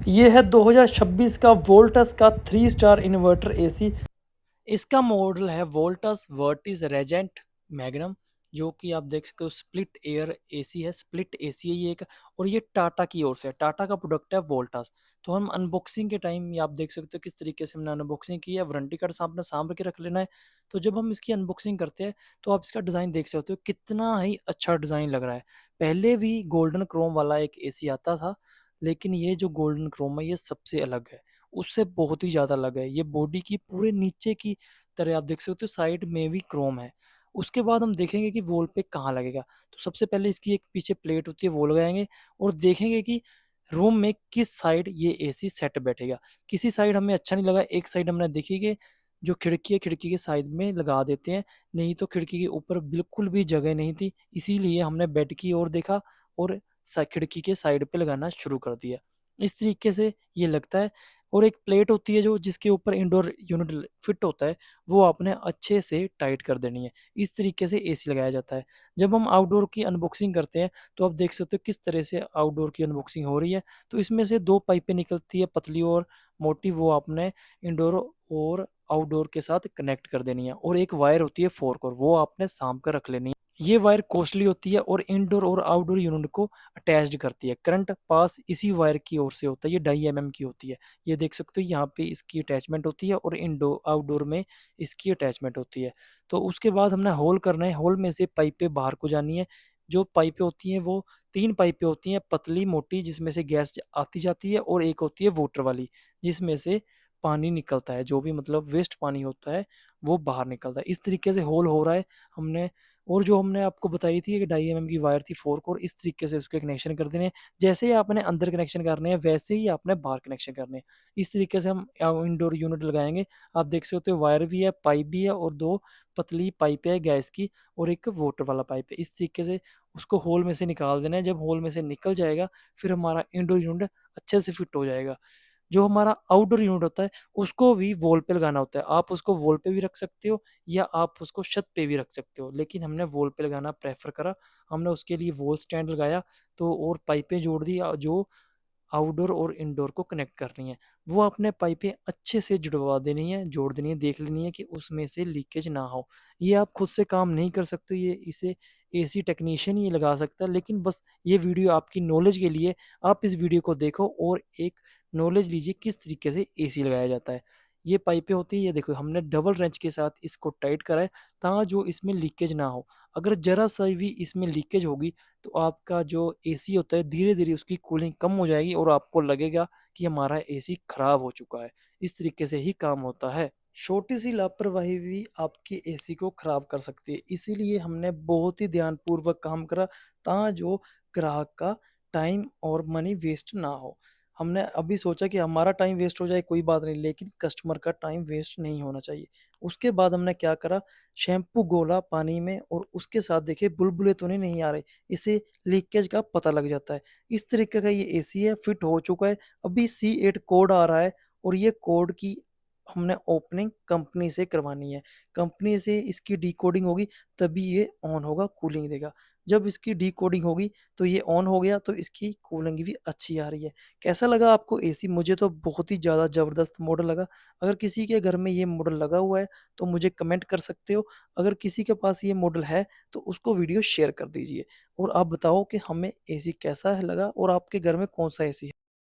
ये है 2026 का वोल्टस का 3 स्टार इन्वर्टर एसी। इसका मॉडल है वोल्टस वर्टिस रेजेंट मैग्नम, जो कि आप देख सकते हो स्प्लिट एयर एसी है। स्प्लिट एसी है ये एक, और ये टाटा की ओर से, टाटा का प्रोडक्ट है वोल्टास। तो हम अनबॉक्सिंग के टाइम ये आप देख सकते हो किस तरीके से हमने अनबॉक्सिंग की है। वारंटी कार्ड सामने सामने के रख लेना है। तो जब हम इसकी अनबॉक्सिंग करते हैं तो आप इसका डिज़ाइन देख सकते हो कितना ही अच्छा डिज़ाइन लग रहा है। पहले भी गोल्डन क्रोम वाला एक एसी आता था, लेकिन ये जो गोल्डन क्रोम है ये सबसे अलग है, उससे बहुत ही ज़्यादा अलग है। ये बॉडी की पूरे नीचे की तरह आप देख सकते हो साइड में भी क्रोम है। उसके बाद हम देखेंगे कि वॉल पे कहाँ लगेगा। तो सबसे पहले इसकी एक पीछे प्लेट होती है वो लगाएंगे, और देखेंगे कि रूम में किस साइड ये एसी सेट बैठेगा। किसी साइड हमें अच्छा नहीं लगा, एक साइड हमने देखी कि जो खिड़की है खिड़की के साइड में लगा देते हैं, नहीं तो खिड़की के ऊपर बिल्कुल भी जगह नहीं थी, इसीलिए हमने बेड की ओर देखा और खिड़की के साइड पे लगाना शुरू कर दिया। इस तरीके से ये लगता है। और एक प्लेट होती है जो जिसके ऊपर इंडोर यूनिट फिट होता है, वो आपने अच्छे से टाइट कर देनी है। इस तरीके से एसी लगाया जाता है। जब हम आउटडोर की अनबॉक्सिंग करते हैं तो आप देख सकते हो किस तरह से आउटडोर की अनबॉक्सिंग हो रही है। तो इसमें से दो पाइपें निकलती है, पतली और मोटी, वो आपने इंडोर और आउटडोर के साथ कनेक्ट कर देनी है। और एक वायर होती है 4 कोर, वो आपने साम कर रख लेनी है। ये वायर कॉस्टली होती है और इंडोर और आउटडोर यूनिट को अटैच्ड करती है। करंट पास इसी वायर की ओर से होता है, ये 2.5 mm की होती है। ये देख सकते हो यहाँ पे इसकी अटैचमेंट होती है और इंडोर आउटडोर में इसकी अटैचमेंट होती है। तो उसके बाद हमने होल करना है, होल में से पाइपें बाहर को जानी है। जो पाइपें होती हैं वो 3 पाइपें होती हैं, पतली मोटी जिसमें से गैस आती जाती है, और एक होती है वाटर वाली जिसमें से पानी निकलता है, जो भी मतलब वेस्ट पानी होता है वो बाहर निकलता है। इस तरीके से होल हो रहा है हमने। और जो हमने आपको बताई थी कि 2.5 mm की वायर थी 4 कोर, इस तरीके से उसके कनेक्शन कर देने हैं। जैसे ही आपने अंदर कनेक्शन करने हैं वैसे ही आपने बाहर कनेक्शन करने हैं। इस तरीके से हम इंडोर यूनिट लगाएंगे। आप देख सकते हो वायर भी है, पाइप भी है, और दो पतली पाइप है गैस की, और एक वाटर वाला पाइप है। इस तरीके से उसको होल में से निकाल देना है। जब होल में से निकल जाएगा फिर हमारा इंडोर यूनिट अच्छे से फिट हो जाएगा। जो हमारा आउटडोर यूनिट होता है उसको भी वॉल पे लगाना होता है। आप उसको वॉल पे भी रख सकते हो या आप उसको छत पे भी रख सकते हो, लेकिन हमने वॉल पे लगाना प्रेफर करा। हमने उसके लिए वॉल स्टैंड लगाया, तो और पाइपें जोड़ दी जो आउटडोर और इंडोर को कनेक्ट करनी है। वो अपने पाइपें अच्छे से जुड़वा देनी है, जोड़ देनी है, देख लेनी है कि उसमें से लीकेज ना हो। ये आप खुद से काम नहीं कर सकते, ये इसे एसी टेक्नीशियन ही लगा सकता है। लेकिन बस ये वीडियो आपकी नॉलेज के लिए, आप इस वीडियो को देखो और एक नॉलेज लीजिए किस तरीके से एसी लगाया जाता है। ये पाइपें होती है, ये देखो हमने डबल रेंच के साथ इसको टाइट करा है ताकि जो इसमें लीकेज ना हो। अगर जरा सा भी इसमें लीकेज होगी तो आपका जो एसी होता है धीरे धीरे उसकी कूलिंग कम हो जाएगी और आपको लगेगा कि हमारा एसी खराब हो चुका है। इस तरीके से ही काम होता है। छोटी सी लापरवाही भी आपकी एसी को खराब कर सकती है, इसीलिए हमने बहुत ही ध्यानपूर्वक काम करा ताकि जो ग्राहक का टाइम और मनी वेस्ट ना हो। हमने अभी सोचा कि हमारा टाइम वेस्ट हो जाए कोई बात नहीं, लेकिन कस्टमर का टाइम वेस्ट नहीं होना चाहिए। उसके बाद हमने क्या करा, शैम्पू घोला पानी में और उसके साथ देखे बुलबुले तो नहीं आ रहे, इसे लीकेज का पता लग जाता है। इस तरीके का ये एसी है, फिट हो चुका है। अभी C8 कोड आ रहा है और ये कोड की हमने ओपनिंग कंपनी से करवानी है। कंपनी से इसकी डिकोडिंग होगी तभी ये ऑन होगा, कूलिंग देगा। जब इसकी डिकोडिंग होगी तो ये ऑन हो गया तो इसकी कूलिंग भी अच्छी आ रही है। कैसा लगा आपको एसी? मुझे तो बहुत ही ज़्यादा ज़बरदस्त मॉडल लगा। अगर किसी के घर में ये मॉडल लगा हुआ है तो मुझे कमेंट कर सकते हो। अगर किसी के पास ये मॉडल है तो उसको वीडियो शेयर कर दीजिए। और आप बताओ कि हमें एसी कैसा है लगा और आपके घर में कौन सा एसी है?